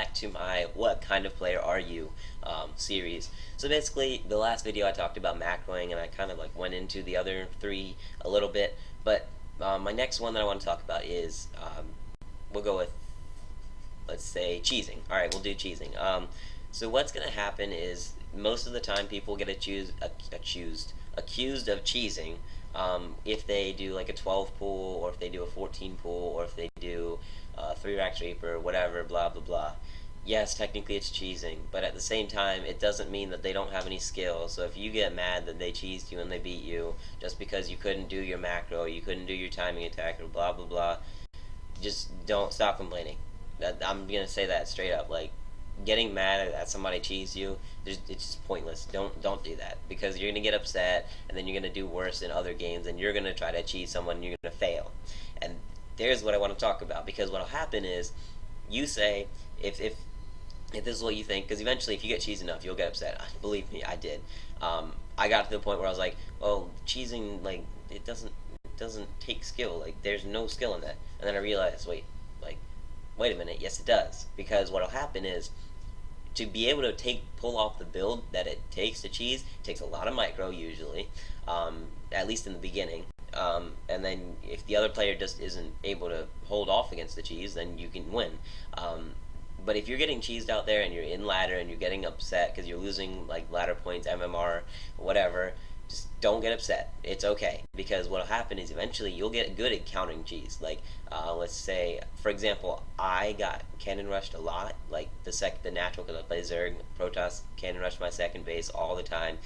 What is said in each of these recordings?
back to my What Kind of Player Are You series. So basically, the last video I talked about macroing, and I kind of like went into the other three a little bit, but my next one that I want to talk about is, we'll go with, let's say, cheesing. Alright, we'll do cheesing. So what's going to happen is, most of the time people get accused of cheesing if they do like a 12 pull, or if they do a 14 pull, or if they do 3-rack Reaper, whatever, blah blah blah. Yes, technically it's cheesing, but at the same time, it doesn't mean that they don't have any skill. So if you get mad that they cheesed you and they beat you just because you couldn't do your macro, you couldn't do your timing attack, or blah blah blah, just don't stop complaining. I'm gonna say that straight up. Like, getting mad at somebody cheese you, it's just pointless. Don't do that, because you're gonna get upset, and then you're gonna do worse in other games, and you're gonna try to cheese someone, and you're gonna fail. And there's what I want to talk about, because what'll happen is, you say, if this is what you think, because eventually if you get cheesed enough, you'll get upset. Believe me, I did. I got to the point where I was like, well, cheesing, like, it doesn't take skill. Like, there's no skill in that. And then I realized, wait a minute, yes it does. Because what'll happen is, to be able to pull off the build that it takes to cheese, it takes a lot of micro usually, at least in the beginning. And then if the other player just isn't able to hold off against the cheese, then you can win. But if you're getting cheesed out there and you're in ladder and you're getting upset because you're losing like ladder points, MMR, whatever, just don't get upset. It's okay, because what'll happen is eventually you'll get good at countering cheese. Like, let's say, for example, I got cannon rushed a lot, like the natural, because I play Zerg, Protoss, cannon rushed my second base all the time.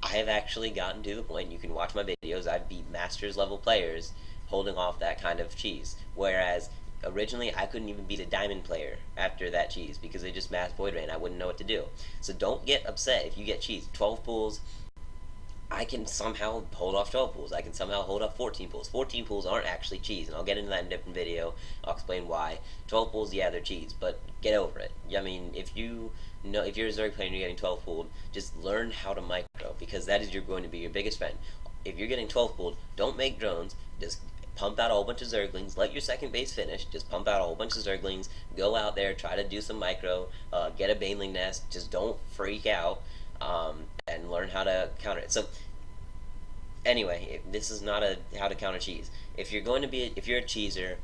I have actually gotten to the point, you can watch my videos, I've beat Masters level players holding off that kind of cheese. Whereas originally I couldn't even beat a diamond player after that cheese, because they just mass void ran. I wouldn't know what to do. So don't get upset if you get cheese. 12 pulls, I can somehow hold off 12 pulls. I can somehow hold off 14 pulls. 14 pulls aren't actually cheese, and I'll get into that in a different video. I'll explain why. 12 pulls, yeah, they're cheese, but get over it. I mean, if you're a Zerg player and you're getting 12 pulled, just learn how to micro, because that is going to be your biggest friend. If you're getting 12 pulled, don't make drones. Just pump out a whole bunch of Zerglings. Let your second base finish. Just pump out a whole bunch of Zerglings. Go out there, try to do some micro. Get a Baneling nest. Just don't freak out. And learn how to counter it. So anyway, this is not how to counter cheese. If you're a cheeser,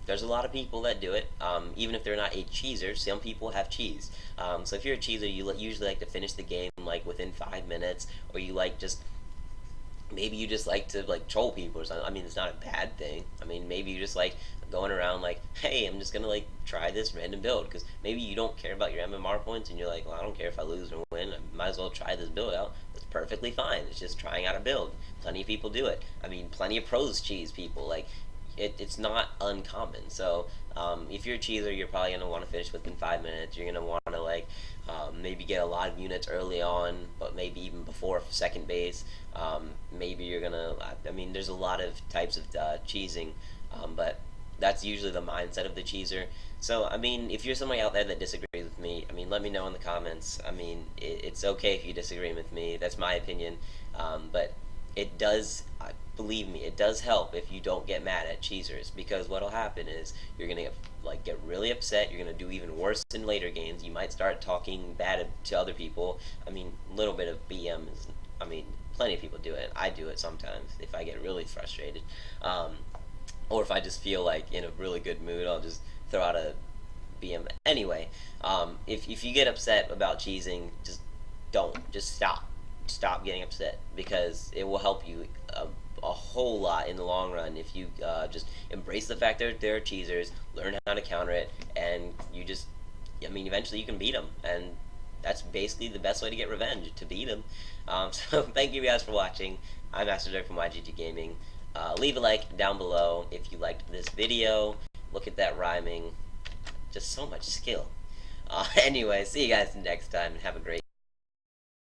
there's a lot of people that do it. Even if they're not a cheeser, some people have cheese. So if you're a cheeser, you usually like to finish the game like within 5 minutes, or you like maybe you just like to like troll people or something. I mean, it's not a bad thing. I mean, maybe you just like going around like, hey, I'm just gonna like try this random build, because maybe you don't care about your MMR points, and you're like, well, I don't care if I lose or win, I might as well try this build out. That's perfectly fine. It's just trying out a build. Plenty of people do it. I mean, plenty of pros cheese people. Like, it's not uncommon. So if you're a cheeser, you're probably gonna want to finish within 5 minutes. You're gonna want to like maybe get a lot of units early on, but maybe even before second base. Maybe you're gonna, I mean, there's a lot of types of cheesing, but that's usually the mindset of the cheeser. So, I mean, if you're somebody out there that disagrees with me, I mean, let me know in the comments. I mean, it's okay if you disagree with me. That's my opinion. But it does, believe me, it does help if you don't get mad at cheesers, because what'll happen is you're gonna get really upset. You're gonna do even worse in later games. You might start talking bad to other people. I mean, a little bit of BM is, I mean, plenty of people do it. I do it sometimes if I get really frustrated. Or if I just feel like in a really good mood, I'll just throw out a BM. Anyway, if you get upset about cheesing, just stop. Stop getting upset, because it will help you a whole lot in the long run if you just embrace the fact that there are cheesers, learn how to counter it, and I mean, eventually you can beat them, and that's basically the best way to get revenge, to beat them. So thank you guys for watching. I'm Master Dirk from YGG Gaming. Leave a like down below if you liked this video. Look at that rhyming. Just so much skill. Anyway, see you guys next time, and have a great